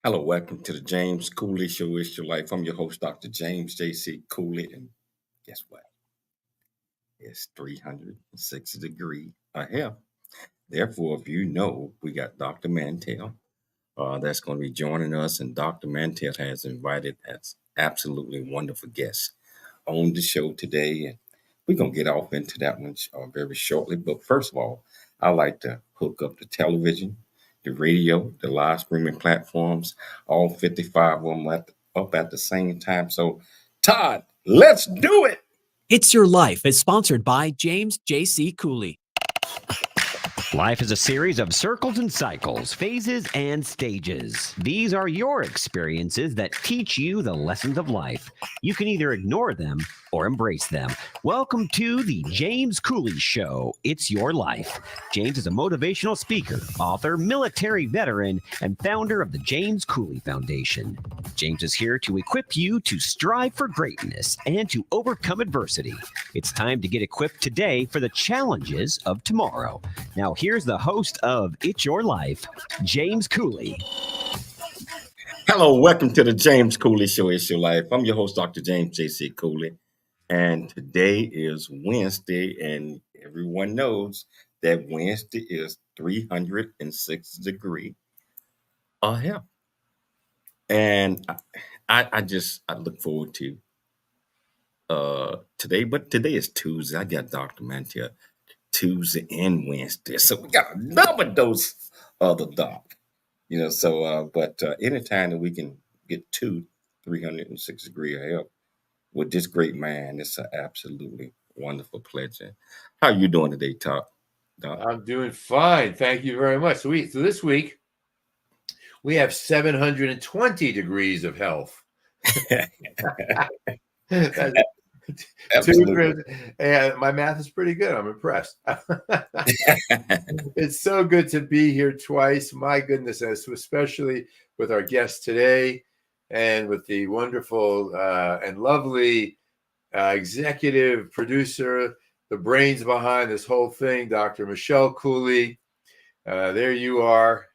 Hello, welcome to the James Cooley Show. It's your life. I'm your host, Dr. James J.C. Cooley. And guess what? It's 360 degrees ahead. Therefore, if you know, we got Dr. Mantell that's going to be joining us. And Dr. Mantell has invited as absolutely wonderful guests on the show today. And we're going to get off into that one very shortly. But first of all, I like to hook up the television, the radio, the live streaming platforms, all 55 of them up at the same time. So, Todd, let's do it. It's Your Life is sponsored by James J.C. Cooley. Life is a series of circles and cycles, phases and stages. These are your experiences that teach you the lessons of life. You can either ignore them or embrace them. Welcome to the James Cooley Show. It's Your Life. James is a motivational speaker, author, military veteran, and founder of the James Cooley Foundation. James is here to equip you to strive for greatness and to overcome adversity. It's time to get equipped today for the challenges of tomorrow. Now, here's the host of It's Your Life, James Cooley. Hello, welcome to the James Cooley Show. It's Your Life. I'm your host, Dr. James J.C. Cooley. And today is Wednesday, and everyone knows that Wednesday is 306 degrees ahead. And I look forward to today, but today is Tuesday. I got Dr. Mantell Tuesday and Wednesday. So we got a number dose of the doc. But anytime that we can get to 306 degrees ahead with this great man, it's an absolutely wonderful pleasure. How are you doing today, Doc? I'm doing fine. Thank you very much. So this week, we have 720 degrees of health. Absolutely. And my math is pretty good. I'm impressed. It's so good to be here twice. My goodness, especially with our guest today and with the wonderful and lovely executive producer, the brains behind this whole thing, Dr. Michelle Cooley. There you are.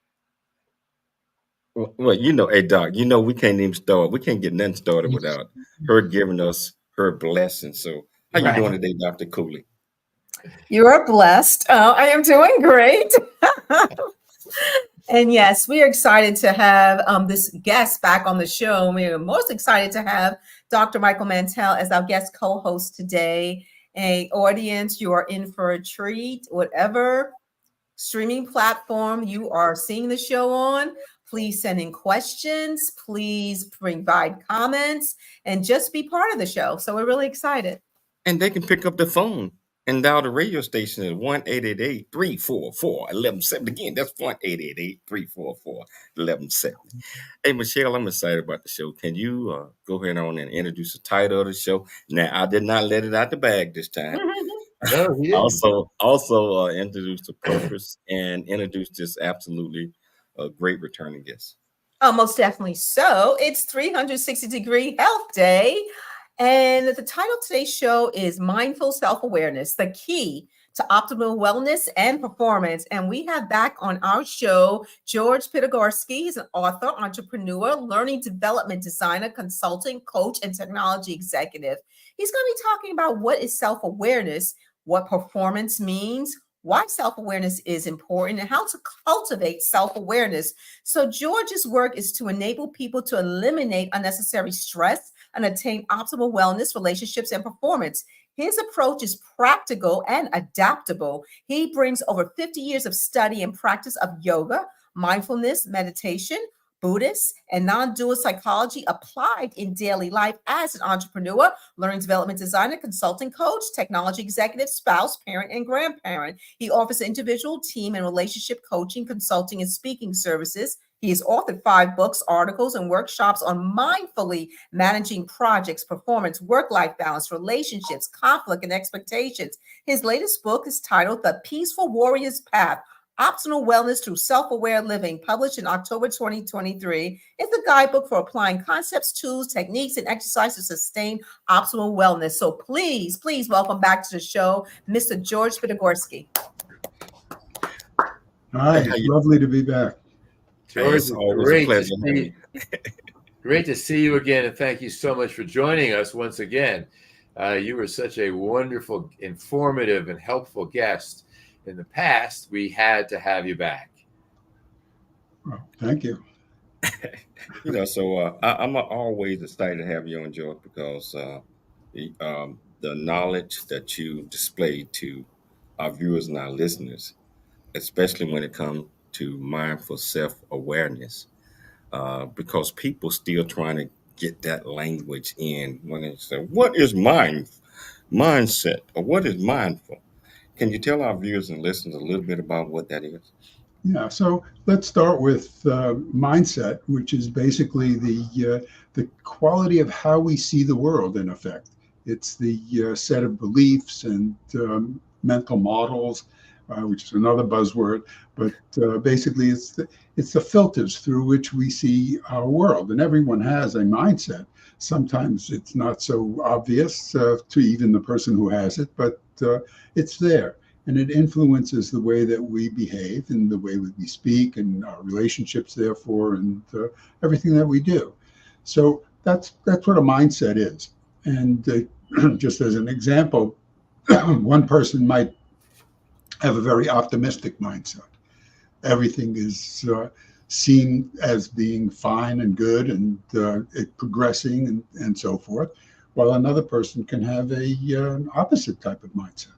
Well, hey, Doc, we can't even start. We can't get nothing started without her giving us her blessing. So how you doing today, Dr. Cooley? You are blessed. I am doing great. And yes, we are excited to have this guest back on the show. We are most excited to have Dr. Michael Mantell as our guest co-host today. An audience, you are in for a treat. Whatever streaming platform you are seeing the show on, please send in questions, please provide comments, and just be part of the show. So we're really excited. And they can pick up the phone and dial the radio station at 1-888-344-1170. Again, that's 1-888-344-1170. Hey, Michelle, I'm excited about the show. Can you go ahead on and introduce the title of the show? Now, I did not let it out the bag this time. No, he didn't. Also introduce the purpose and introduce this absolutely a great returning guest. Oh, most definitely. So it's 360 Degree Health Day. And the title of today's show is Mindful Self-Awareness, the key to optimal wellness and performance. And we have back on our show, George Pitagorsky. He's an author, entrepreneur, learning development designer, consultant, coach, and technology executive. He's going to be talking about what is self-awareness, what performance means, why self-awareness is important, and how to cultivate self-awareness. So George's work is to enable people to eliminate unnecessary stress and attain optimal wellness, relationships, and performance. His approach is practical and adaptable. He brings over 50 years of study and practice of yoga, mindfulness, meditation, Buddhist, and non-dual psychology applied in daily life as an entrepreneur, learning development designer, consulting coach, technology executive, spouse, parent, and grandparent. He offers individual, team, and relationship coaching, consulting, and speaking services. He has authored 5 books, articles, and workshops on mindfully managing projects, performance, work-life balance, relationships, conflict, and expectations. His latest book is titled The Peaceful Warrior's Path: Optimal Wellness Through Self-Aware Living, published in October 2023. It's a guidebook for applying concepts, tools, techniques, and exercises to sustain optimal wellness. So please welcome back to the show, Mr. George Pitagorsky. Hi, lovely to be back. George, it's always a pleasure. Great to see you again, and thank you so much for joining us once again. You were such a wonderful, informative, and helpful guest. In the past, we had to have you back. Well, thank you. I'm always excited to have you on, George, because the knowledge that you display to our viewers and our listeners, especially when it comes to mindful self-awareness, because people still trying to get that language in when they say, what is mindset, or what is mindful? Can you tell our viewers and listeners a little bit about what that is? Yeah, so let's start with mindset, which is basically the quality of how we see the world, in effect. It's the set of beliefs and mental models, which is another buzzword, but basically it's the filters through which we see our world. And everyone has a mindset. Sometimes it's not so obvious to even the person who has it, but it's there. And it influences the way that we behave and the way we speak and our relationships, therefore, and everything that we do. So that's what a mindset is. And just as an example, one person might have a very optimistic mindset. Everything is seen as being fine and good and progressing and so forth, while another person can have an opposite type of mindset.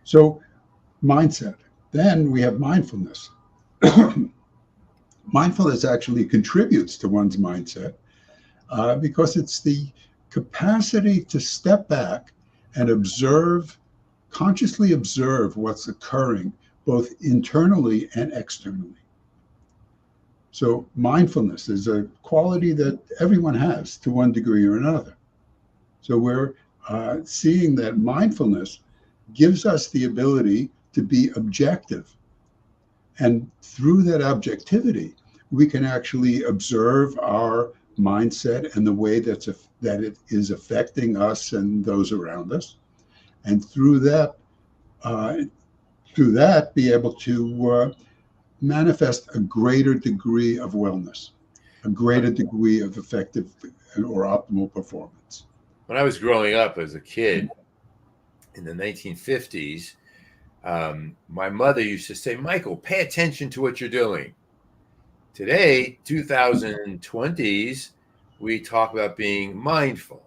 So mindset. Then we have mindfulness. Mindfulness actually contributes to one's mindset because it's the capacity to step back and consciously observe what's occurring both internally and externally. So mindfulness is a quality that everyone has to one degree or another. So we're seeing that mindfulness gives us the ability to be objective. And through that objectivity, we can actually observe our mindset and the way that it is affecting us and those around us. And through that, be able to manifest a greater degree of wellness, a greater degree of effective or optimal performance. When I was growing up as a kid in the 1950s, my mother used to say, Michael, pay attention to what you're doing. Today, 2020s, we talk about being mindful.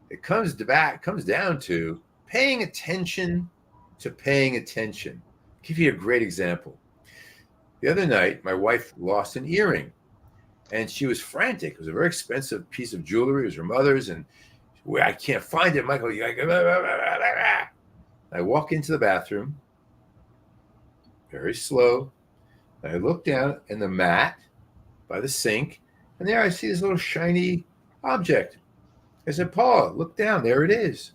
It comes down to paying attention to paying attention. I'll give you a great example. The other night, my wife lost an earring, and she was frantic. It was a very expensive piece of jewelry. It was her mother's, and I can't find it, Michael. I walk into the bathroom, very slow. I look down in the mat by the sink, and there I see this little shiny object. I said, Paula, look down. There it is.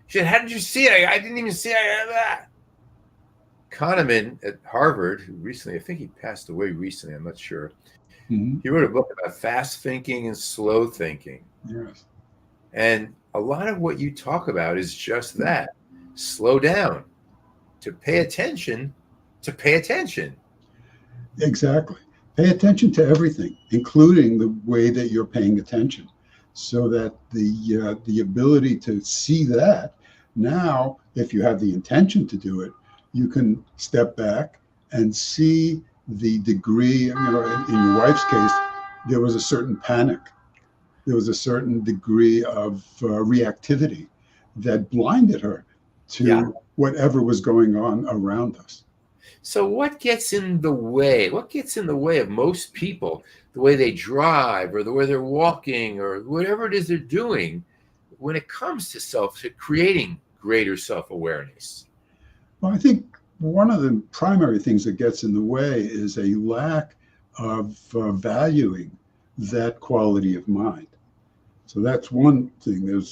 She said, how did you see it? I didn't even see it. Kahneman at Harvard, who recently, I think he passed away recently, I'm not sure. Mm-hmm. He wrote a book about fast thinking and slow thinking. Yes. And a lot of what you talk about is just that. Slow down. To pay attention to pay attention. Exactly. Pay attention to everything, including the way that you're paying attention, so that the ability to see that now, if you have the intention to do it, you can step back and see the degree. In your wife's case, there was a certain panic. There was a certain degree of reactivity that blinded her to whatever was going on around us. So what gets in the way? What gets in the way of most people, the way they drive or the way they're walking or whatever it is they're doing when it comes to creating greater self-awareness? Well, I think one of the primary things that gets in the way is a lack of valuing that quality of mind. So that's one thing.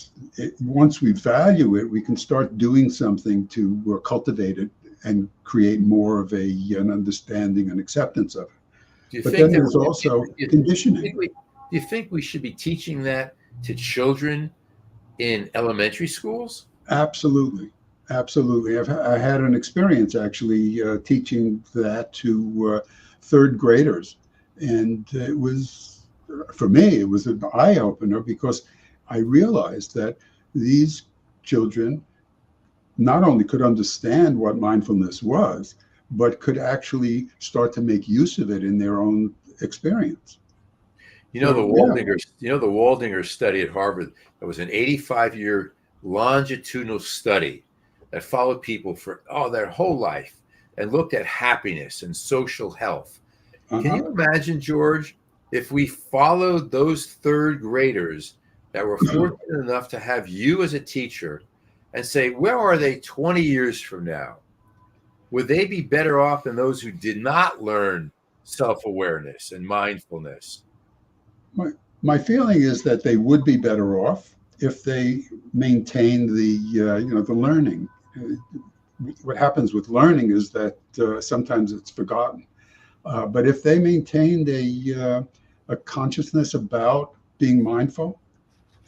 Once we value it, we can start doing something to cultivate it and create more of an understanding and acceptance of it. But then there's also conditioning. Do you think we should be teaching that to children in elementary schools? Absolutely. Absolutely. I had an experience actually teaching that to third graders. And it was, for me, it was an eye opener because I realized that these children not only could understand what mindfulness was, but could actually start to make use of it in their own experience. The Waldinger study at Harvard, that was an 85-year longitudinal study that followed people for their whole life and looked at happiness and social health. Can you imagine, George, if we followed those third graders that were fortunate enough to have you as a teacher and say, where are they 20 years from now? Would they be better off than those who did not learn self-awareness and mindfulness? My feeling is that they would be better off if they maintain the learning. What happens with learning is that sometimes it's forgotten. But if they maintained a consciousness about being mindful,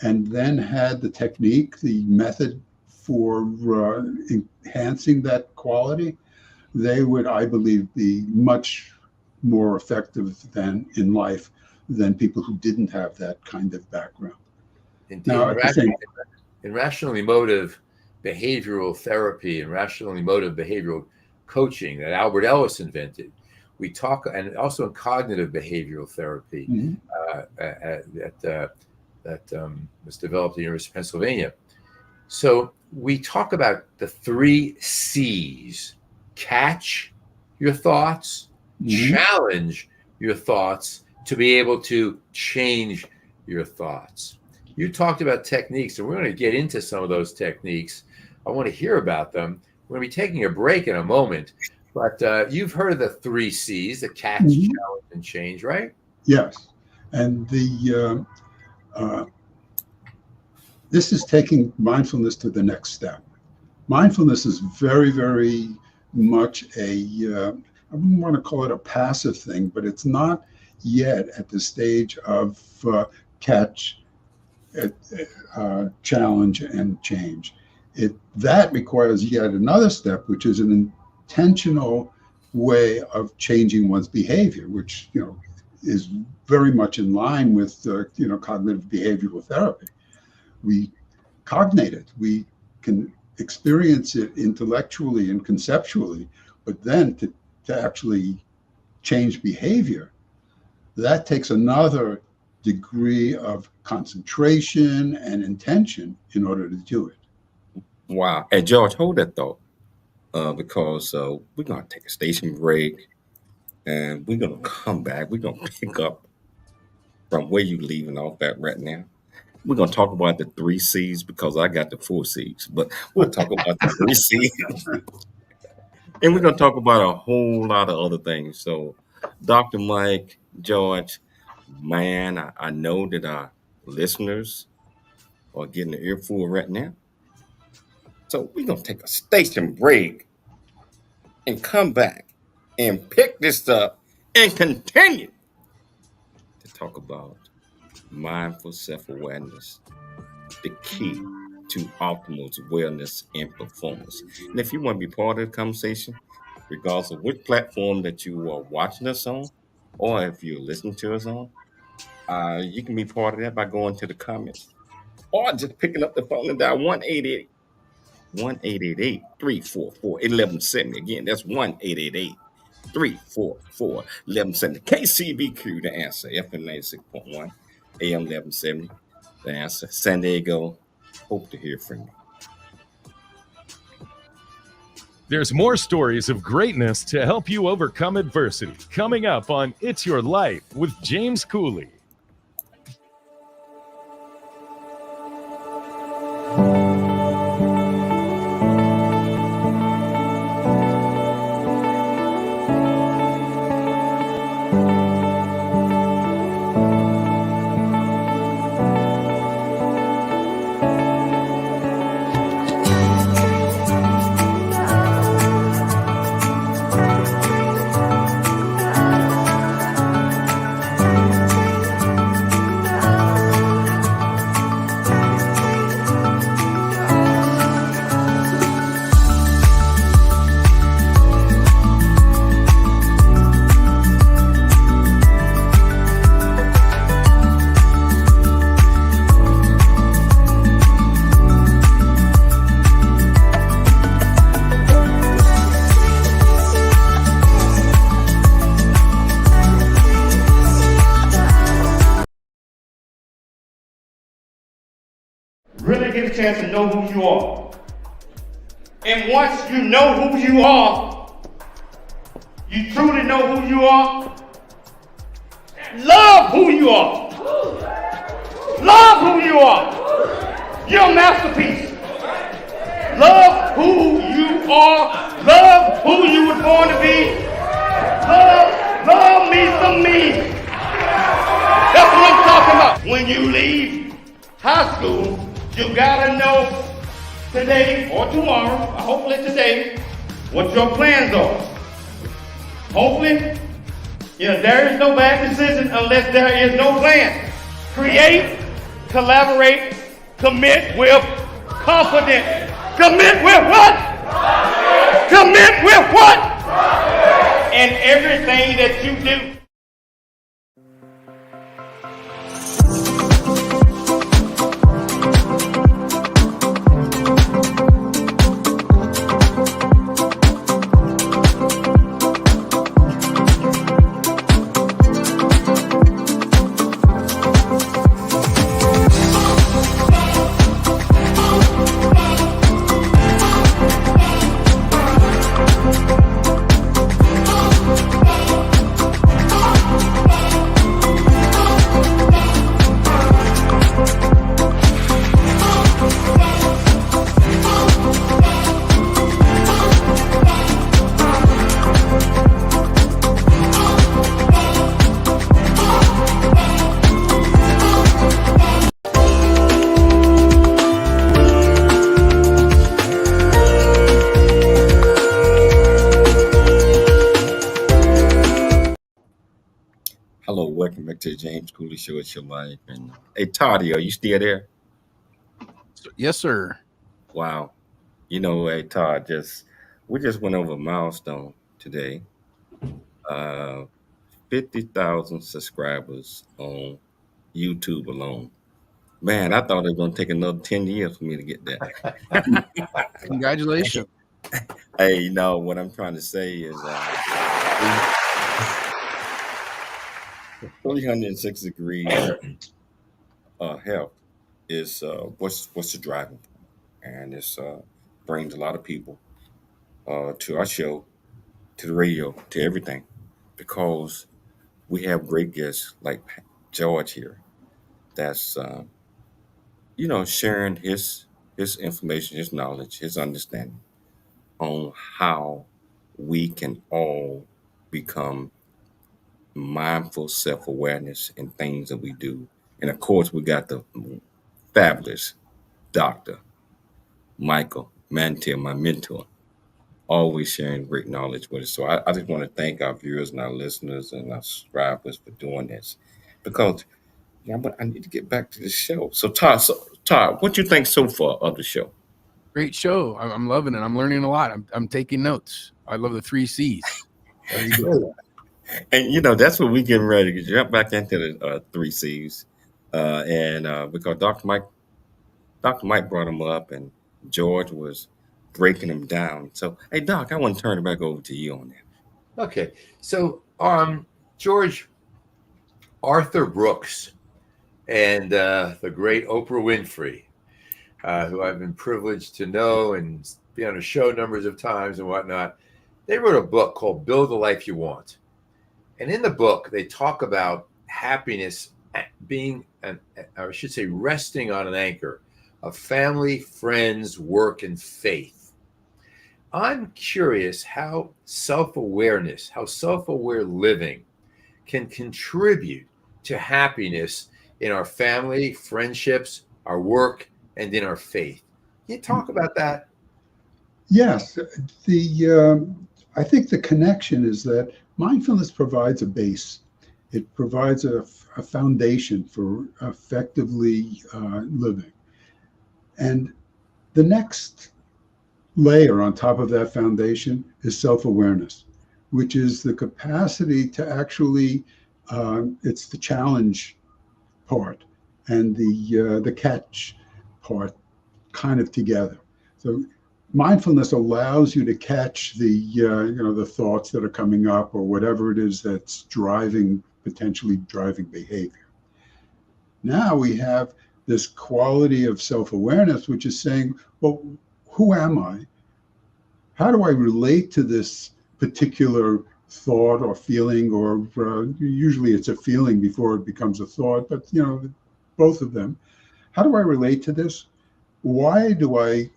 and then had the technique, the method for enhancing that quality, they would, I believe, be much more effective than in life than people who didn't have that kind of background. In rational emotive behavioral therapy and rational emotive behavioral coaching that Albert Ellis invented, we talk, and also in cognitive behavioral therapy that was developed at the University of Pennsylvania. So we talk about the 3 C's: catch your thoughts, challenge your thoughts to be able to change your thoughts. You talked about techniques, and we're going to get into some of those techniques. I want to hear about them. We're going to be taking a break in a moment, but you've heard of the 3 C's, the catch, challenge, and change, right? Yes. And this is taking mindfulness to the next step. Mindfulness is very, very much I wouldn't want to call it a passive thing, but it's not yet at the stage of catch, challenge, and change. That requires yet another step, which is an intentional way of changing one's behavior, which is very much in line with cognitive behavioral therapy. We cognate it, we can experience it intellectually and conceptually, but then to actually change behavior, that takes another degree of concentration and intention in order to do it. Wow. Hey, George, hold that thought, because we're going to take a station break, and we're going to come back. We're going to pick up from where you're leaving off at right now. We're going to talk about the 3 C's because I got the 4 C's, but we'll talk about the 3 C's. And we're going to talk about a whole lot of other things. So, Dr. Mike, George, man, I know that our listeners are getting an earful right now. So we're going to take a station break and come back and pick this up and continue to talk about mindful self-awareness, the key to optimal wellness and performance. And if you want to be part of the conversation, regardless of which platform that you are watching us on, or if you're listening to us on, you can be part of that by going to the comments or just picking up the phone and dial 1-888-344-1170. Again, that's 1-888-344-1170. KCBQ, the answer. FM 96.1, AM 1170, the answer. San Diego, hope to hear from you. There's more stories of greatness to help you overcome adversity coming up on It's Your Life with James Cooley. Really get a chance to know who you are. And once you know who you are, you truly know who you are, love who you are. Love who you are. You're a masterpiece. Love who you are. Love who you were born to be. Love me some me. That's what I'm talking about. When you leave high school, you gotta know today or tomorrow, hopefully today, what your plans are. Hopefully, there is no bad decision unless there is no plan. Create, collaborate, commit with confidence. Commit with what? Commit with what? And everything that you do. Hello, welcome back to the James Cooley Show. It's your life. And hey, Toddy, are you still there? Yes, sir. Wow. Hey, Todd, we just went over Milestone today. 50,000 subscribers on YouTube alone. Man, I thought it was going to take another 10 years for me to get that. Congratulations. Hey, what I'm trying to say is 360 degrees health is what's the driving point, and it's brings a lot of people to our show, to the radio, to everything, because we have great guests like George here that's sharing his information, his knowledge, his understanding on how we can all become mindful self-awareness in things that we do. And of course, we got the fabulous Dr. Michael Mantell, my mentor, always sharing great knowledge with us. So I just want to thank our viewers and our listeners and our subscribers for doing this, because but I need to get back to the show. So Todd, what you think so far of the show? Great show. I'm loving it. I'm learning a lot. I'm taking notes. I love the 3 C's. There you go. And that's what we're getting ready to jump back into the 3 C's, because Dr. Mike brought them up, and George was breaking them down. So, hey, Doc, I want to turn it back over to you on that. Okay. So, George, Arthur Brooks and the great Oprah Winfrey, who I've been privileged to know and be on a show numbers of times and whatnot, they wrote a book called Build the Life You Want. And in the book, they talk about happiness being, I should say, resting on an anchor of family, friends, work, and faith. I'm curious how self-awareness, how self-aware living can contribute to happiness in our family, friendships, our work, and in our faith. Can you talk about that? Yes. I think the connection is that mindfulness provides a base. It provides a foundation for effectively living. And the next layer on top of that foundation is self-awareness, which is the capacity to actually, it's the challenge part and the catch part kind of together. So mindfulness allows you to catch the thoughts that are coming up or whatever it is that's potentially driving behavior. Now we have this quality of self-awareness, which is saying, well, who am I? How do I relate to this particular thought or feeling, or usually it's a feeling before it becomes a thought, but both of them. How do I relate to this? Why do I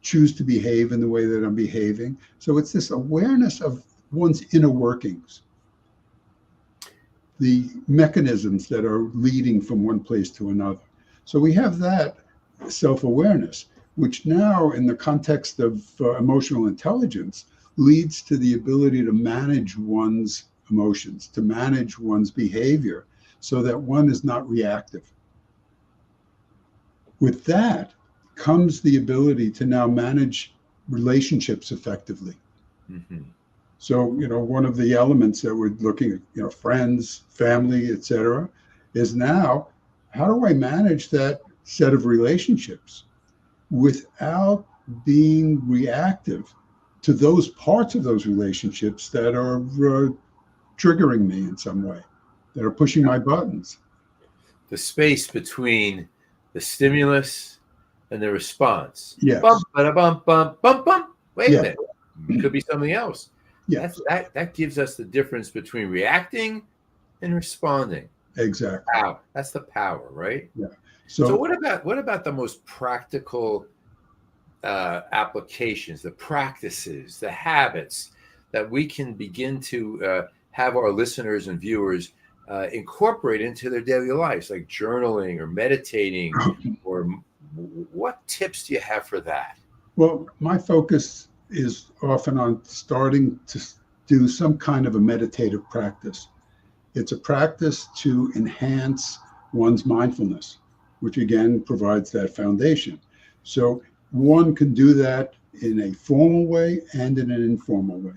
choose to behave in the way that I'm behaving? So it's this awareness of one's inner workings, the mechanisms that are leading from one place to another. So we have that self-awareness, which now in the context of emotional intelligence leads to the ability to manage one's emotions, to manage one's behavior so that one is not reactive. With that comes the ability to now manage relationships effectively. Mm-hmm. So, one of the elements that we're looking at, friends, family, etc., is now, how do I manage that set of relationships without being reactive to those parts of those relationships that are triggering me in some way, that are pushing my buttons? The space between the stimulus and the response. Yes. Bump, bum, bum, bum, bum. Wait a Yeah. minute. It could be something else. Yes. That gives us the difference between reacting and responding. Exactly. Power. That's the power, right? Yeah. So what about the most practical applications, the practices, the habits that we can begin to have our listeners and viewers incorporate into their daily lives, like journaling or meditating, or what tips do you have for that? Well, my focus is often on starting to do some kind of a meditative practice. It's a practice to enhance one's mindfulness, which again provides that foundation. So one can do that in a formal way and in an informal way.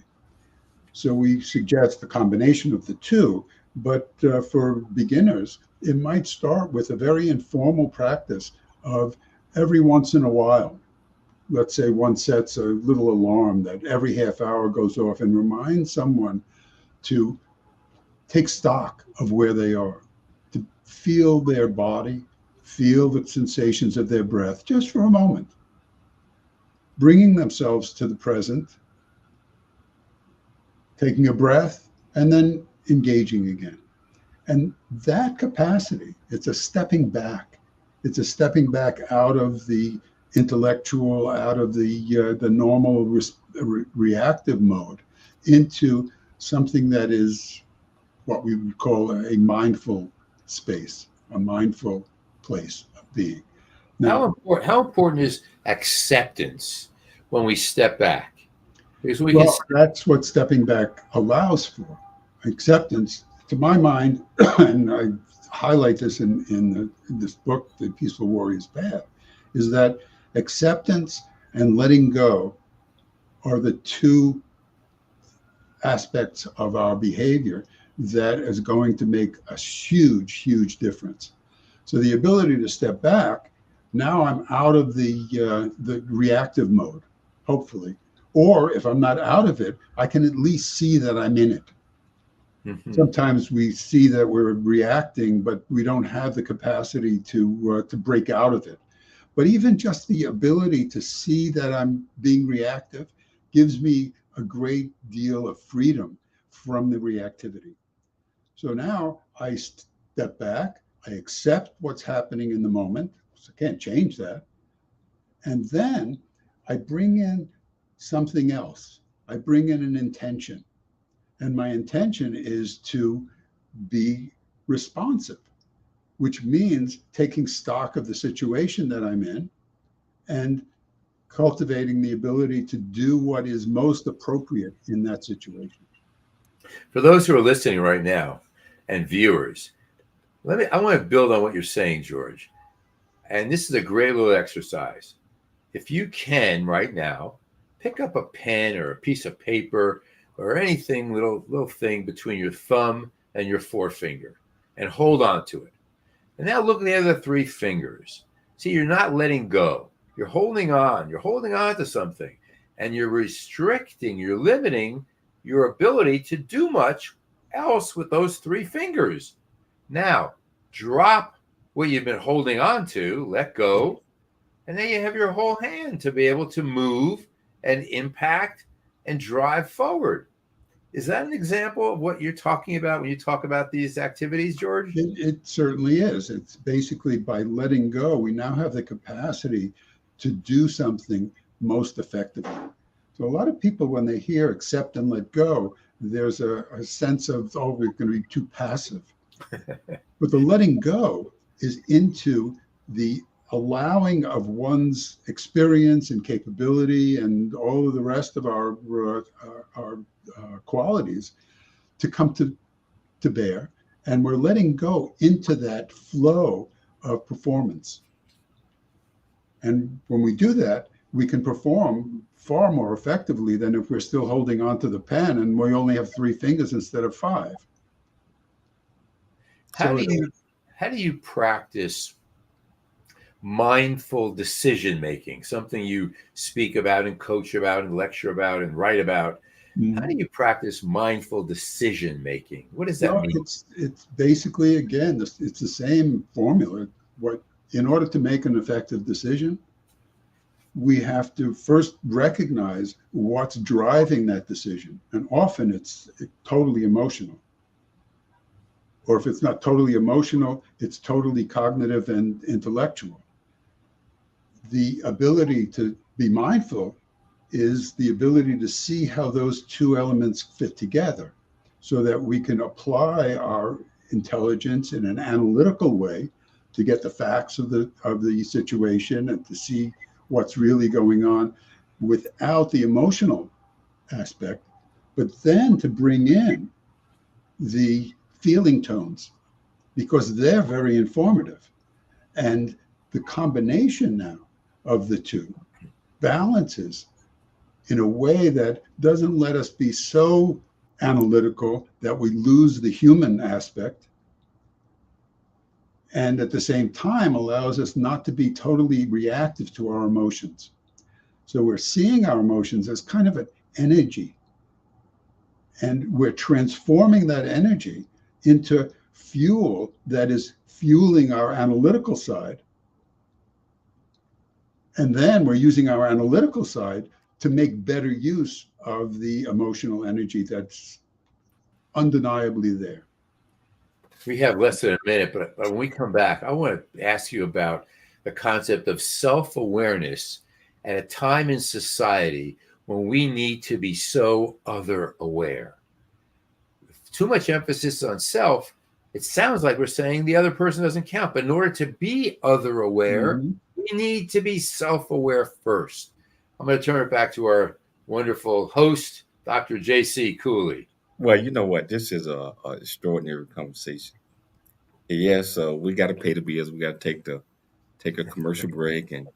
So we suggest a combination of the two, but for beginners, it might start with a very informal practice of every once in a while. Let's say one sets a little alarm that every half hour goes off and reminds someone to take stock of where they are, to feel their body, feel the sensations of their breath just for a moment, bringing themselves to the present, taking a breath, and then engaging again. And that capacity, it's a stepping back. It's a stepping back out of the intellectual, out of the normal reactive mode into something that is what we would call a mindful space, a mindful place of being. Now, How important is acceptance when we step back? Because that's what stepping back allows for. Acceptance, to my mind, and I highlight this in this book, The Peaceful Warrior's Path, is that acceptance and letting go are the two aspects of our behavior that is going to make a huge, huge difference. So the ability to step back, now I'm out of the reactive mode, hopefully. Or if I'm not out of it, I can at least see that I'm in it. Mm-hmm. Sometimes we see that we're reacting, but we don't have the capacity to break out of it. But even just the ability to see that I'm being reactive gives me a great deal of freedom from the reactivity. So now I step back, I accept what's happening in the moment, so I can't change that. And then I bring in something else. I bring in an intention. And my intention is to be responsive, which means taking stock of the situation that I'm in and cultivating the ability to do what is most appropriate in that situation. For those who are listening right now and viewers, I want to build on what you're saying, George. And this is a great little exercise. If you can right now, pick up a pen or a piece of paper or anything, little thing between your thumb and your forefinger, and hold on to it. And now look at the other three fingers. See, you're not letting go. You're holding on. You're holding on to something, and you're restricting, you're limiting your ability to do much else with those three fingers. Now, drop what you've been holding on to, let go, and then you have your whole hand to be able to move and impact and drive forward. Is that an example of what you're talking about when you talk about these activities, George? It certainly is. It's basically by letting go, we now have the capacity to do something most effectively. So a lot of people, when they hear accept and let go, there's a sense of, oh, we're going to be too passive. But the letting go is into the allowing of one's experience and capability and all of the rest of our qualities to come to bear. And we're letting go into that flow of performance. And when we do that, we can perform far more effectively than if we're still holding on to the pen and we only have 3 fingers instead of 5. How do you practice mindful decision making? Something you speak about and coach about and lecture about and write about. Mm-hmm. How do you practice mindful decision making? What does that mean? It's basically, again, it's the same formula. In order to make an effective decision, we have to first recognize what's driving that decision. And often it's totally emotional. Or if it's not totally emotional, it's totally cognitive and intellectual. The ability to be mindful is the ability to see how those 2 elements fit together so that we can apply our intelligence in an analytical way to get the facts of the situation and to see what's really going on without the emotional aspect, but then to bring in the feeling tones because they're very informative. And the combination now of the 2 balances in a way that doesn't let us be so analytical that we lose the human aspect, and at the same time allows us not to be totally reactive to our emotions. So we're seeing our emotions as kind of an energy, and we're transforming that energy into fuel that is fueling our analytical side. And then we're using our analytical side to make better use of the emotional energy that's undeniably there. We have less than a minute, but when we come back, I want to ask you about the concept of self-awareness at a time in society when we need to be so other-aware. Too much emphasis on self, it sounds like we're saying the other person doesn't count. But in order to be other-aware, we need to be self-aware first. I'm going to turn it back to our wonderful host, Dr. J.C. Cooley. Well, you know what? This is an extraordinary conversation. Yes, we got to pay the bills. We got to take a commercial break. And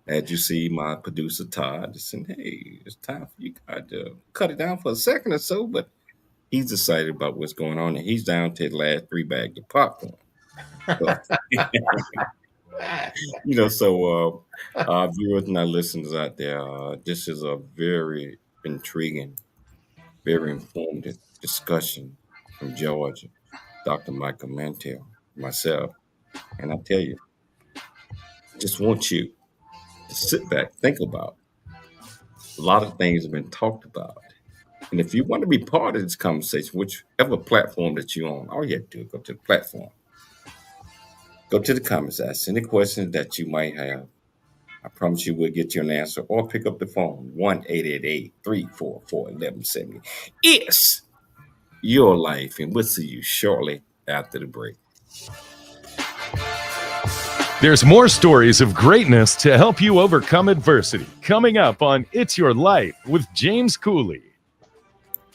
as you see, my producer, Todd, is saying, hey, it's time for you guys to cut it down for a second or so. But he's excited about what's going on. And he's down to the last 3 bags of popcorn. So, so our viewers and our listeners out there, this is a very intriguing, very informative discussion from George, Dr. Michael Mantell, myself. And I tell you, just want you to sit back, think about. A lot of things have been talked about. And if you want to be part of this conversation, whichever platform that you're on, all you have to do is go to the platform. Go to the comments, ask any questions that you might have. I promise you we'll get you an answer, or pick up the phone, 1-888-344-1170. It's your life, and we'll see you shortly after the break. There's more stories of greatness to help you overcome adversity coming up on It's Your Life with James Cooley.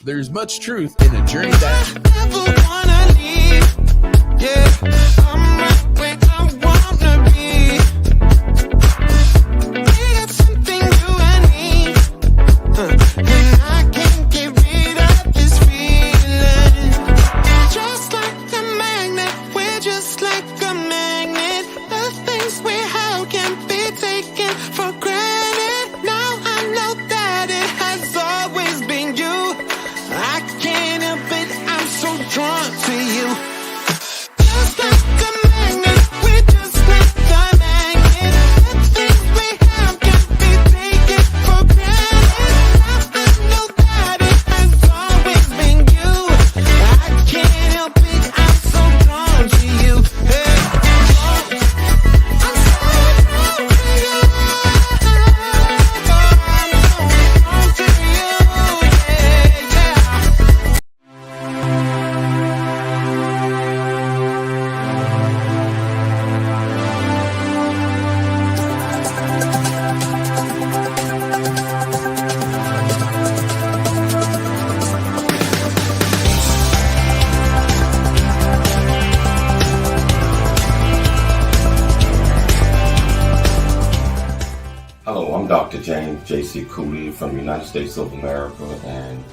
There's much truth in a journey that drawn to you. Just like a Hello, I'm Dr. James J.C. Cooley from the United States of America, and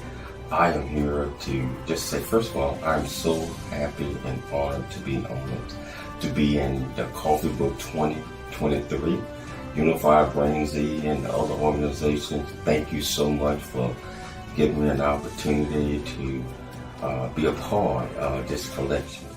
I am here to just say, first of all, I'm so happy and honored to be honored to be in the Coffee Book 2023, Unified Brain Z, and the other organizations. Thank you so much for giving me an opportunity to be a part of this collection.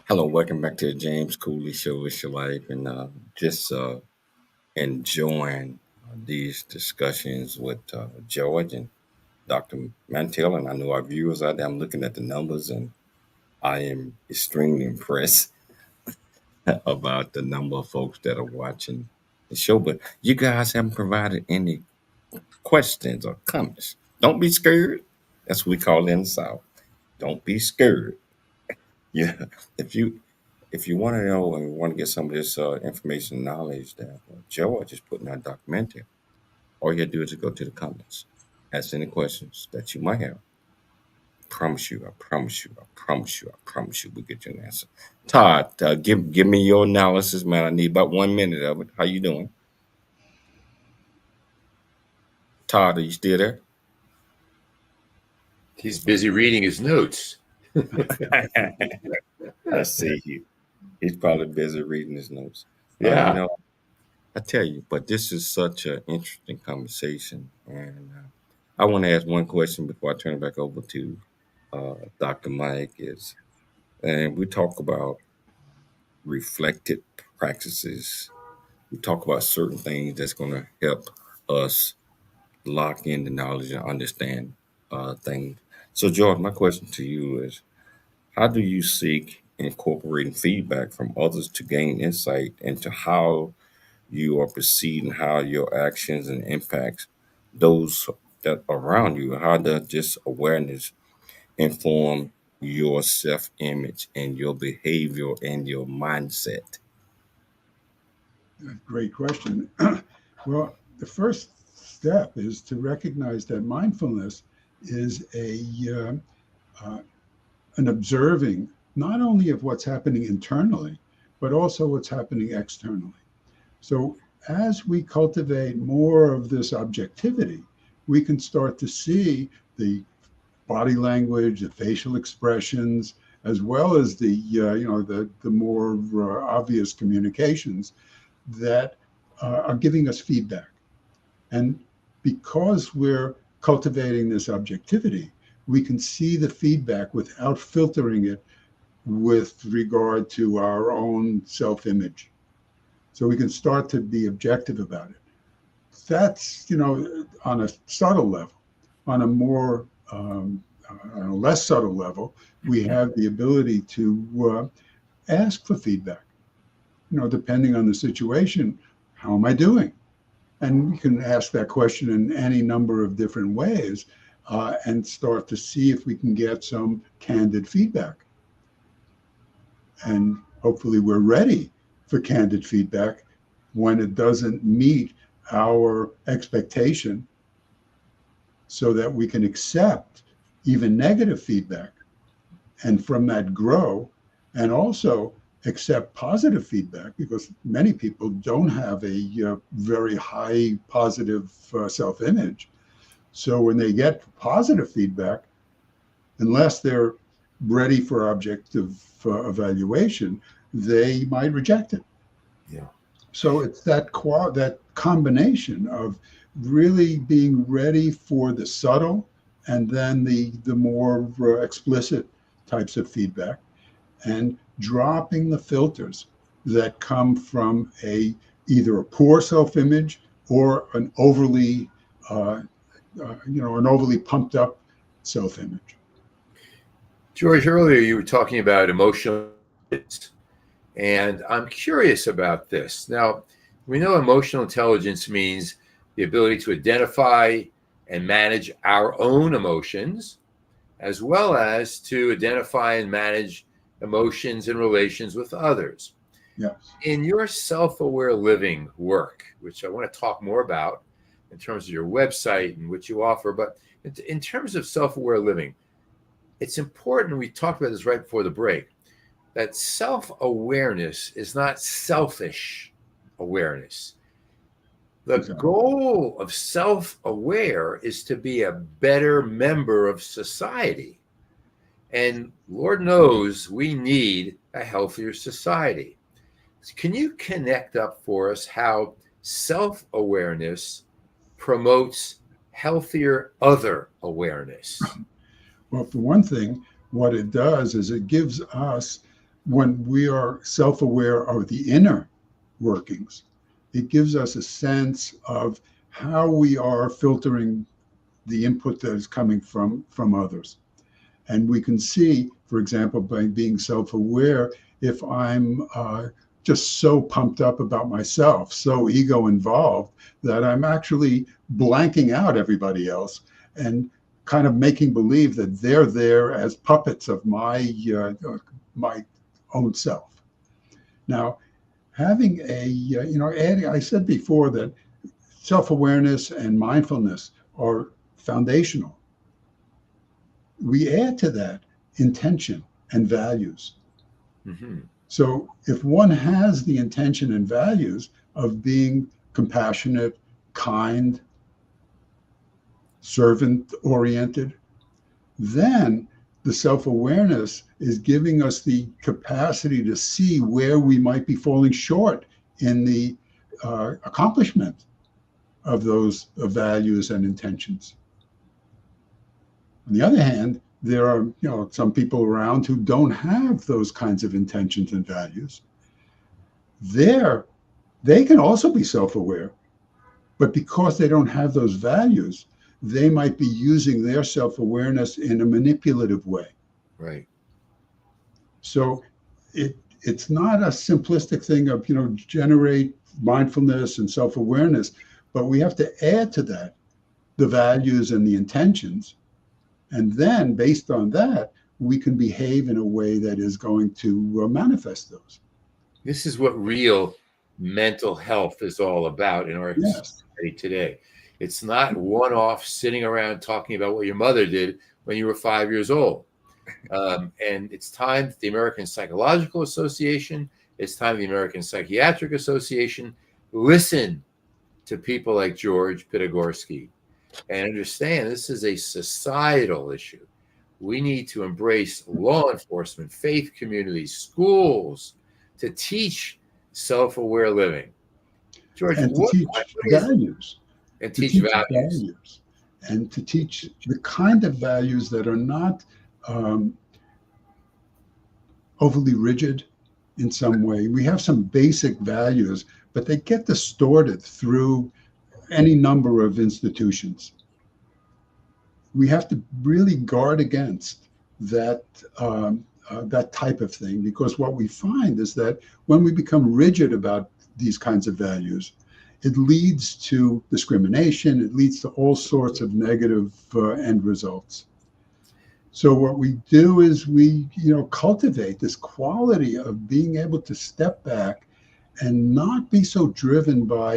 Hello, welcome back to the James Cooley Show. It's your life, and just enjoying these discussions with George and Dr. Mantell, and I know our viewers out there. I'm looking at the numbers, and I am extremely impressed about the number of folks that are watching the show. But you guys haven't provided any questions or comments. Don't be scared. That's what we call it in the South. Don't be scared. Yeah, if you want to know and want to get some of this information, knowledge that George is putting out documentary, all you have to do is to go to the comments, ask any questions that you might have. Promise you, I promise you, I promise you, I promise you, we'll get you an answer. Todd, give me your analysis, man. I need about 1 minute of it. How you doing? Todd, are you still there? He's busy reading his notes. I see you. He's probably busy reading his notes. Yeah. You know, I tell you, but this is such an interesting conversation. And I want to ask one question before I turn it back over to Dr. Mike. And we talk about reflected practices. We talk about certain things that's going to help us lock in the knowledge and understand things. So, George, my question to you is, how do you seek incorporating feedback from others to gain insight into how you are perceived and how your actions and impacts those that are around you? How does this awareness inform your self-image and your behavior and your mindset? Great question. Well, the first step is to recognize that mindfulness is an observing not only of what's happening internally, but also what's happening externally. So as we cultivate more of this objectivity, we can start to see the body language, the facial expressions, as well as the more obvious communications that are giving us feedback. And because we're cultivating this objectivity, we can see the feedback without filtering it with regard to our own self-image. So we can start to be objective about it. That's, on a subtle level. On a more, on a less subtle level, we have the ability to ask for feedback. Depending on the situation, how am I doing? And we can ask that question in any number of different ways and start to see if we can get some candid feedback. And hopefully we're ready for candid feedback when it doesn't meet our expectation, so that we can accept even negative feedback and from that grow, and also accept positive feedback, because many people don't have a very high positive self-image. So when they get positive feedback, unless they're ready for objective evaluation, they might reject it. Yeah. So it's that combination of really being ready for the subtle and then the more explicit types of feedback, and dropping the filters that come from either a poor self-image or an overly an overly pumped up self-image. George, earlier you were talking about emotional intelligence, and I'm curious about this. Now, we know emotional intelligence means the ability to identify and manage our own emotions, as well as to identify and manage emotions and relations with others. Yes. In your self-aware living work, which I want to talk more about in terms of your website and what you offer, but in terms of self-aware living, it's important, we talked about this right before the break, that self-awareness is not selfish awareness. The goal of self-aware is to be a better member of society. And Lord knows we need a healthier society. Can you connect up for us how self-awareness promotes healthier other awareness? Well, for one thing, what it does is it gives us, when we are self-aware of the inner workings, it gives us a sense of how we are filtering the input that is coming from others. And we can see, for example, by being self-aware, if I'm just so pumped up about myself, so ego involved, that I'm actually blanking out everybody else and kind of making believe that they're there as puppets of my own self. Now, having I said before that self-awareness and mindfulness are foundational. We add to that intention and values. Mm-hmm. So if one has the intention and values of being compassionate, kind, servant-oriented, then the self-awareness is giving us the capacity to see where we might be falling short in the accomplishment of those values and intentions. On the other hand, there are some people around who don't have those kinds of intentions and values. They can also be self-aware, but because they don't have those values, they might be using their self-awareness in a manipulative way. Right. So it's not a simplistic thing of generate mindfulness and self-awareness, but we have to add to that the values and the intentions. And then based on that, we can behave in a way that is going to manifest those. This is what real mental health is all about in our society today. It's not one-off sitting around talking about what your mother did when you were 5 years old. And it's time that the American Psychological Association, it's time the American Psychiatric Association listen to people like George Pitagorsky and understand this is a societal issue. We need to embrace law enforcement, faith communities, schools to teach self-aware living. George, and to teach values. And teach values. And to teach the kind of values that are not overly rigid in some way. We have some basic values, but they get distorted through any number of institutions. We have to really guard against that that type of thing, because what we find is that when we become rigid about these kinds of values, it leads to discrimination. It leads to all sorts of negative end results. So what we do is we, cultivate this quality of being able to step back and not be so driven by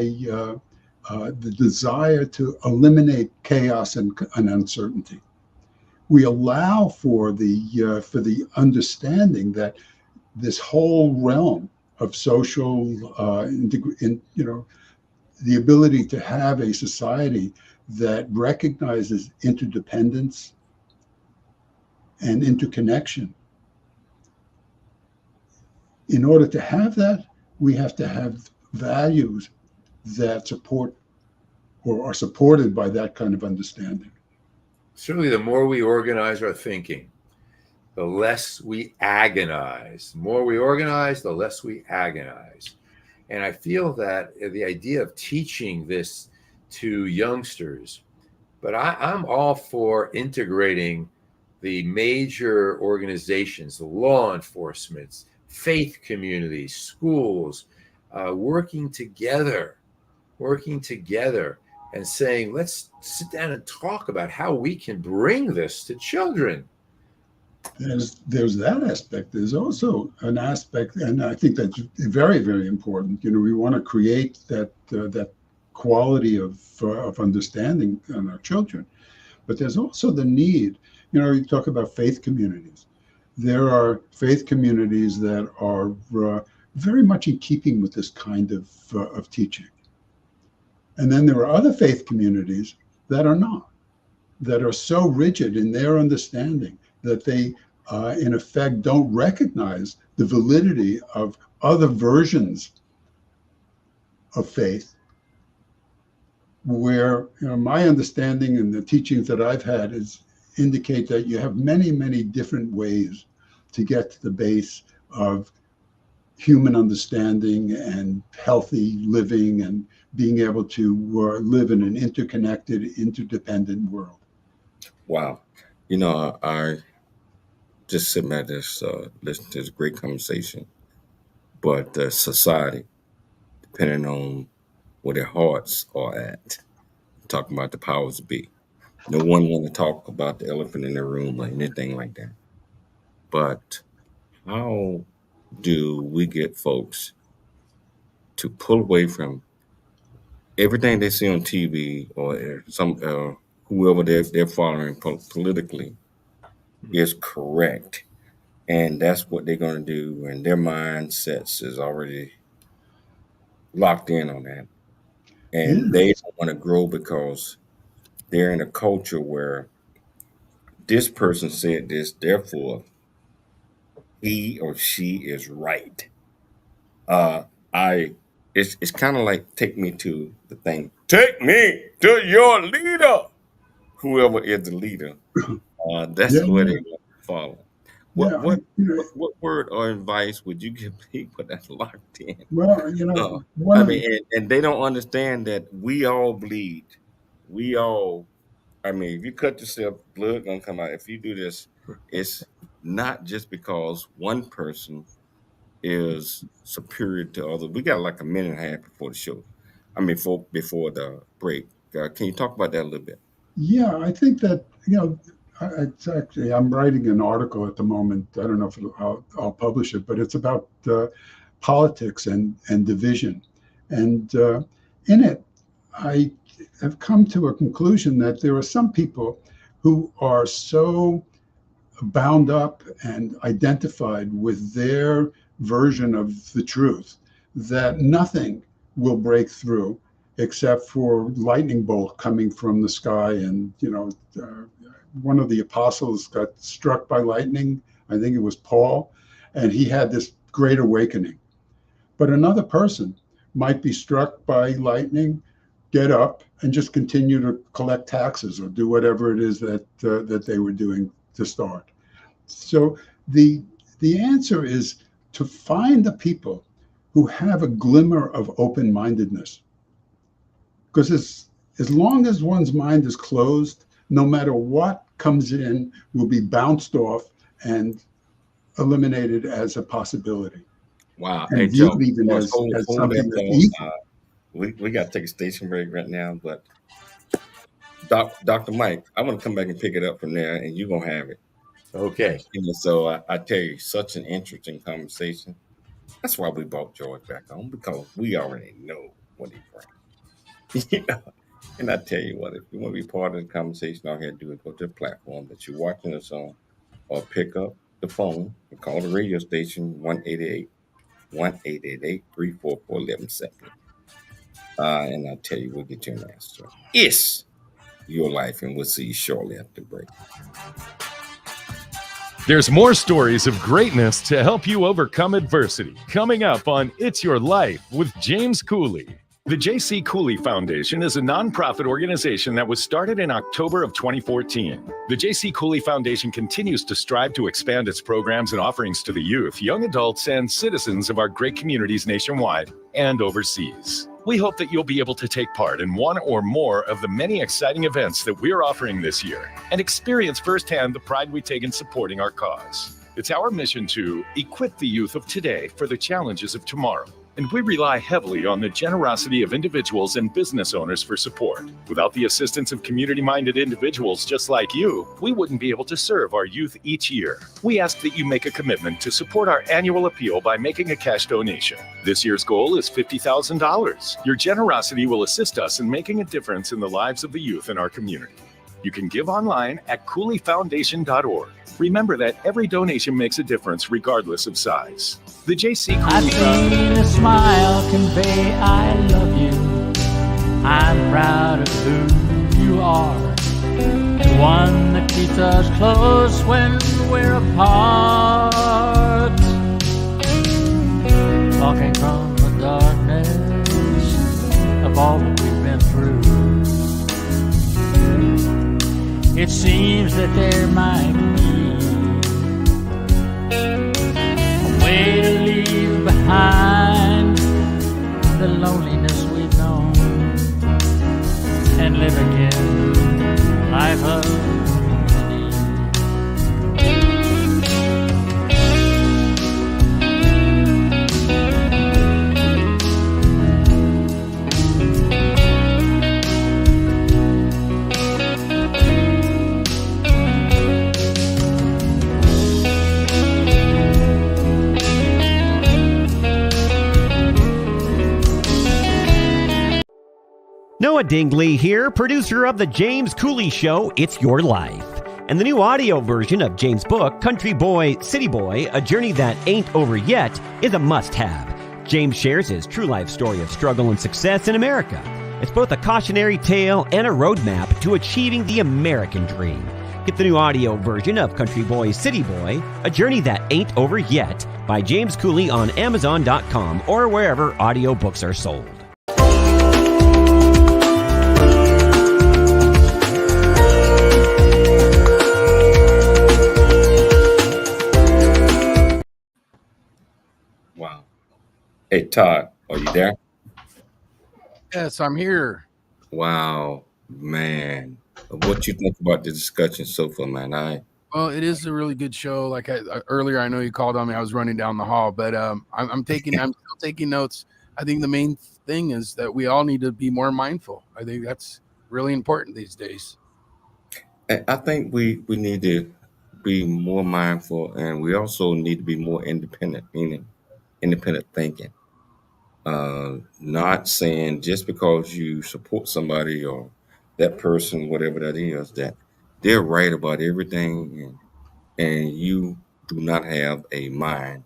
the desire to eliminate chaos and uncertainty. We allow for the understanding that this whole realm of social, the ability to have a society that recognizes interdependence and interconnection. In order to have that, we have to have values that support or are supported by that kind of understanding. Certainly, the more we organize our thinking, the less we agonize. The more we organize, the less we agonize. And I feel that the idea of teaching this to youngsters, but I'm all for integrating the major organizations, the law enforcement, faith communities, schools, working together and saying, let's sit down and talk about how we can bring this to children. There's that aspect. There's also an aspect, and I think that's very, very important. We want to create that quality of understanding in our children. But there's also the need. You talk about faith communities. There are faith communities that are very much in keeping with this kind of teaching. And then there are other faith communities that are not, that are so rigid in their understanding that they, in effect, don't recognize the validity of other versions of faith, where my understanding and the teachings that I've had indicate that you have many, many different ways to get to the base of human understanding and healthy living and being able to live in an interconnected, interdependent world. Wow. I just sitting at this, listening to this great conversation, but society, depending on where their hearts are at, talking about the powers that be. No one want to talk about the elephant in the room or anything like that. But how do we get folks to pull away from everything they see on TV or whoever they're following politically is correct, and that's what they're going to do, and their mindsets is already locked in on that, and they don't want to grow because they're in a culture where this person said this, therefore he or she is right. It's kind of like take me to the thing. Take me to your leader, whoever is the leader. That's where they want to follow. What word or advice would you give people that's locked in? Well, and they don't understand that we all bleed. We all. If you cut yourself, blood gonna come out. If you do this, it's not just because one person is superior to others. We got like a minute and a half before the show. Before the break. Can you talk about that a little bit? Yeah, I think that it's actually, I'm writing an article at the moment. I don't know if I'll publish it, but it's about politics and division. And in it, I have come to a conclusion that there are some people who are so bound up and identified with their version of the truth that nothing will break through except for lightning bolt coming from the sky. And one of the apostles got struck by lightning. I think it was Paul, and he had this great awakening. But another person might be struck by lightning, get up, and just continue to collect taxes or do whatever it is that they were doing to start. So the answer is to find the people who have a glimmer of open-mindedness. Because as long as one's mind is closed, no matter what comes in will be bounced off and eliminated as a possibility. Wow. And hey, viewed Joe, even as something that's evil. We got to take a station break right now, but Dr. Mike, I want to come back and pick it up from there, and you're going to have it. Okay. So I tell you, such an interesting conversation. That's why we brought George back on, because we already know what he brings. And I tell you what, if you want to be part of the conversation, all you have to do is go to the platform that you're watching us on or pick up the phone and call the radio station 1-888-344-1170. And I'll tell you, we'll get you an answer. It's your life, and we'll see you shortly after the break. There's more stories of greatness to help you overcome adversity coming up on It's Your Life with James Cooley. The J.C. Cooley Foundation is a nonprofit organization that was started in October of 2014. The J.C. Cooley Foundation continues to strive to expand its programs and offerings to the youth, young adults, and citizens of our great communities nationwide and overseas. We hope that you'll be able to take part in one or more of the many exciting events that we're offering this year and experience firsthand the pride we take in supporting our cause. It's our mission to equip the youth of today for the challenges of tomorrow. And we rely heavily on the generosity of individuals and business owners for support. Without the assistance of community-minded individuals just like you, we wouldn't be able to serve our youth each year. We ask that you make a commitment to support our annual appeal by making a cash donation. This year's goal is $50,000. Your generosity will assist us in making a difference in the lives of the youth in our community. You can give online at cooleyfoundation.org. Remember that every donation makes a difference regardless of size. The J.C. Cooley I've seen a smile convey I love you. I'm proud of who you are. The one that keeps us close when we're apart. Talking from the darkness of all that we've been through. It seems that there might be a way to leave behind the loneliness we've known and live again a life of Noah Dingley here, producer of The James Cooley Show, It's Your Life. And the new audio version of James' book, Country Boy, City Boy, A Journey That Ain't Over Yet, is a must-have. James shares his true life story of struggle and success in America. It's both a cautionary tale and a roadmap to achieving the American dream. Get the new audio version of Country Boy, City Boy, A Journey That Ain't Over Yet by James Cooley on Amazon.com or wherever audiobooks are sold. Wow. Hey, Todd, are you there? Yes, I'm here. Wow, man. What you think about the discussion so far, man? Well, it is a really good show. Like earlier, I know you called on me. I was running down the hall, but I'm still taking notes. I think the main thing is that we all need to be more mindful. I think that's really important these days. I think we need to be more mindful, and we also need to be more independent, meaning independent thinking. Not saying just because you support somebody or that person, whatever that is, that they're right about everything, and you do not have a mind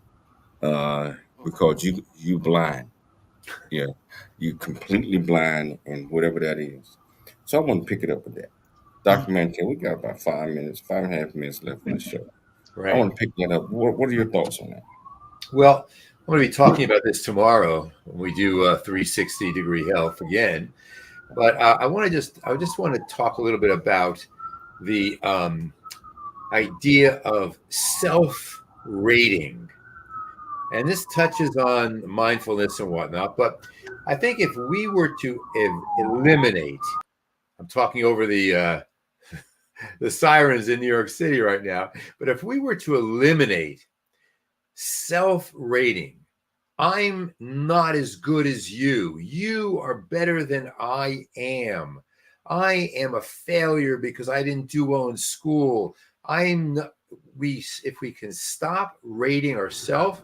because you blind. Yeah, you completely blind, and whatever that is. So I want to pick it up with that. Dr. Mantell, we got about 5.5 minutes left in the show. Right. I want to pick that up. What are your thoughts on that? Well, I'm going to be talking about this tomorrow when we do 360-degree health again. But I just want to talk a little bit about the idea of self-rating. And this touches on mindfulness and whatnot. But I think if we were to eliminate, I'm talking over the sirens in New York City right now, but if we were to eliminate self-rating, I'm not as good as you. You are better than I am. I am a failure because I didn't do well in school. If we can stop rating ourselves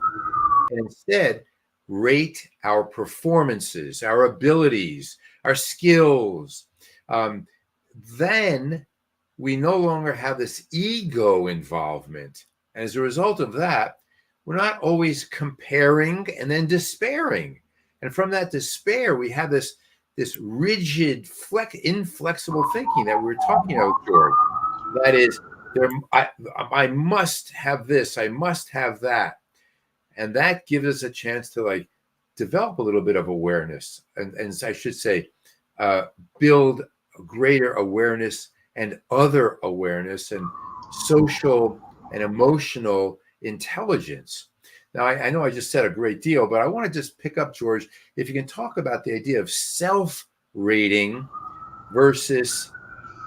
and instead rate our performances, our abilities, our skills, then we no longer have this ego involvement. And as a result of that, we're not always comparing and then despairing. And from that despair, we have this rigid, inflexible thinking that we were talking about, George. That is, I must have this, I must have that. And that gives us a chance to like develop a little bit of awareness. And I should say, build greater awareness and other awareness and social and emotional intelligence. Now, I know I just said a great deal, but I want to just pick up, George, if you can talk about the idea of self-rating versus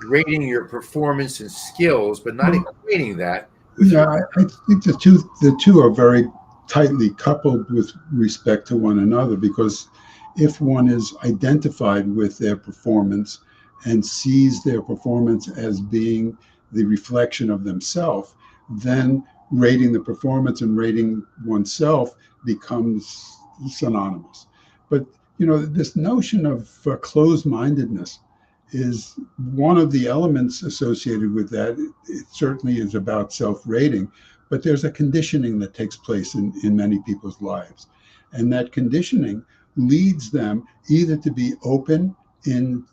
rating your performance and skills, but not equating that with I think the two are very tightly coupled with respect to one another, because if one is identified with their performance and sees their performance as being the reflection of themselves, then rating the performance and rating oneself becomes synonymous. But this notion of closed-mindedness is one of the elements associated with that. It certainly is about self-rating, but there's a conditioning that takes place in many people's lives. And that conditioning leads them either to be open in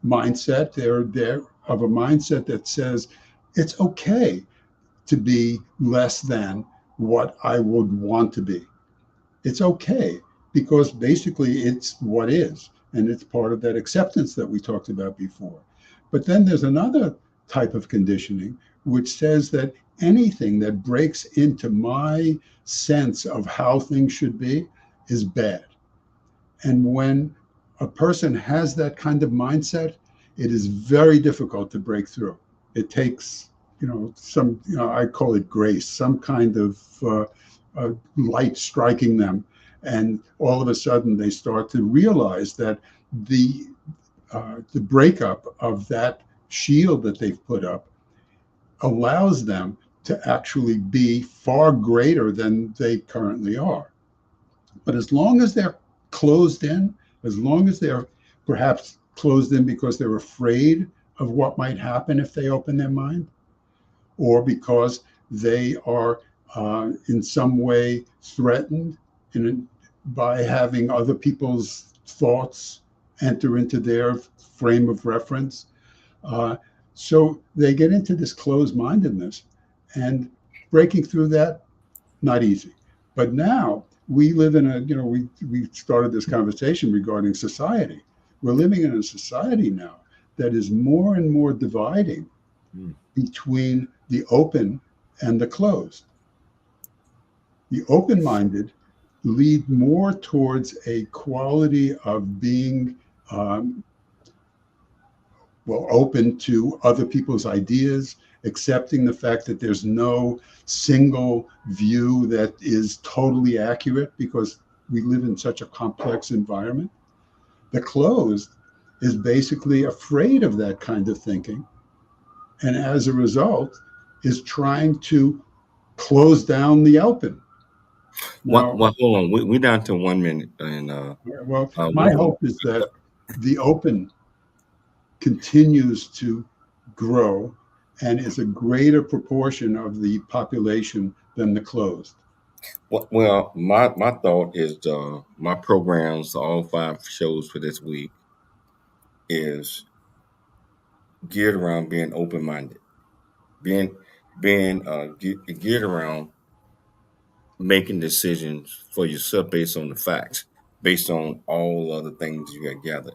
mindset, they're of a mindset that says it's okay to be less than what I would want to be. It's okay, because basically it's what is, and it's part of that acceptance that we talked about before. But then there's another type of conditioning which says that anything that breaks into my sense of how things should be is bad. And when a person has that kind of mindset, it is very difficult to break through. It takes some, I call it grace, some kind of light striking them. And all of a sudden they start to realize that the breakup of that shield that they've put up allows them to actually be far greater than they currently are. But as long as they're closed in, as long as they're perhaps closed in because they're afraid of what might happen if they open their mind, or because they are in some way threatened by having other people's thoughts enter into their frame of reference. So they get into this closed-mindedness, and breaking through that, not easy. But now we live in we started this conversation regarding society. We're living in a society now that is more and more dividing between the open and the closed. The open-minded lead more towards a quality of being open to other people's ideas, accepting the fact that there's no single view that is totally accurate because we live in such a complex environment. The closed is basically afraid of that kind of thinking, and as a result is trying to close down the open. Well, hold on. We're down to 1 minute. And my hope is that the open continues to grow and is a greater proportion of the population than the closed. Well, my thought is my programs, all 5 shows for this week, is geared around being open-minded, being geared around making decisions for yourself based on the facts, based on all other things you got gathered.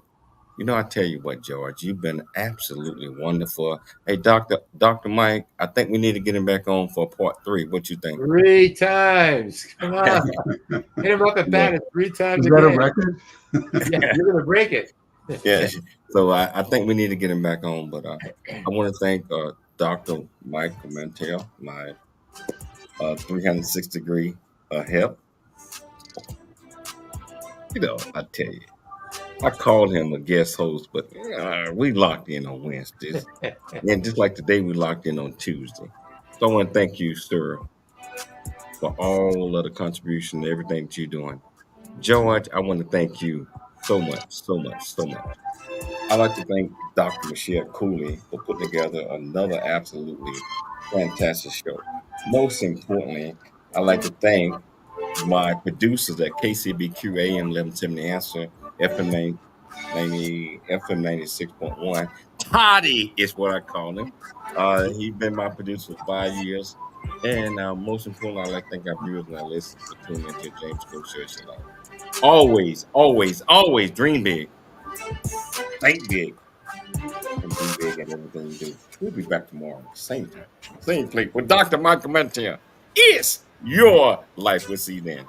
I tell you what, George, you've been absolutely wonderful. Hey, Dr. Mike, I think we need to get him back on for part 3. What you think? 3 times. Come on. Hit him up at bat at 3 times. Is that a record? Yeah, you're going to break it. Yeah. So I think we need to get him back on. But I want to thank Dr. Mike Mantell, my 360-degree help. I tell you. I called him a guest host, but we locked in on Wednesdays. And just like today, we locked in on Tuesday. So I want to thank you, sir, for all of the contribution, everything that you're doing. George, I want to thank you so much, so much, so much. I'd like to thank Dr. Michelle Cooley for putting together another absolutely fantastic show. Most importantly, I'd like to thank my producers at KCBQ AM 1170 Answer, FM 96.1. Toddy is what I call him. He's been my producer for 5 years. And most importantly, I'd like to thank our viewers and our listeners for tuning into James Cooley Show Life. Always, always, always dream big, think big, and be big at everything you do. We'll be back tomorrow, same time, same place, with Dr. Michael Mantell. It's your life. We'll see you then.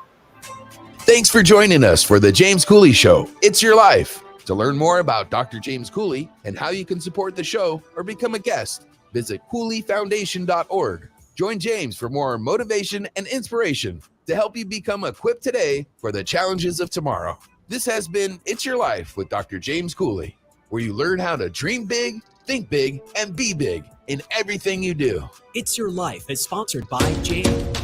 Thanks for joining us for the James Cooley Show. It's your life. To learn more about Dr. James Cooley and how you can support the show or become a guest, visit CooleyFoundation.org. Join James for more motivation and inspiration to help you become equipped today for the challenges of tomorrow. This has been It's Your Life with Dr. James Cooley, where you learn how to dream big, think big, and be big in everything you do. It's Your Life is sponsored by James.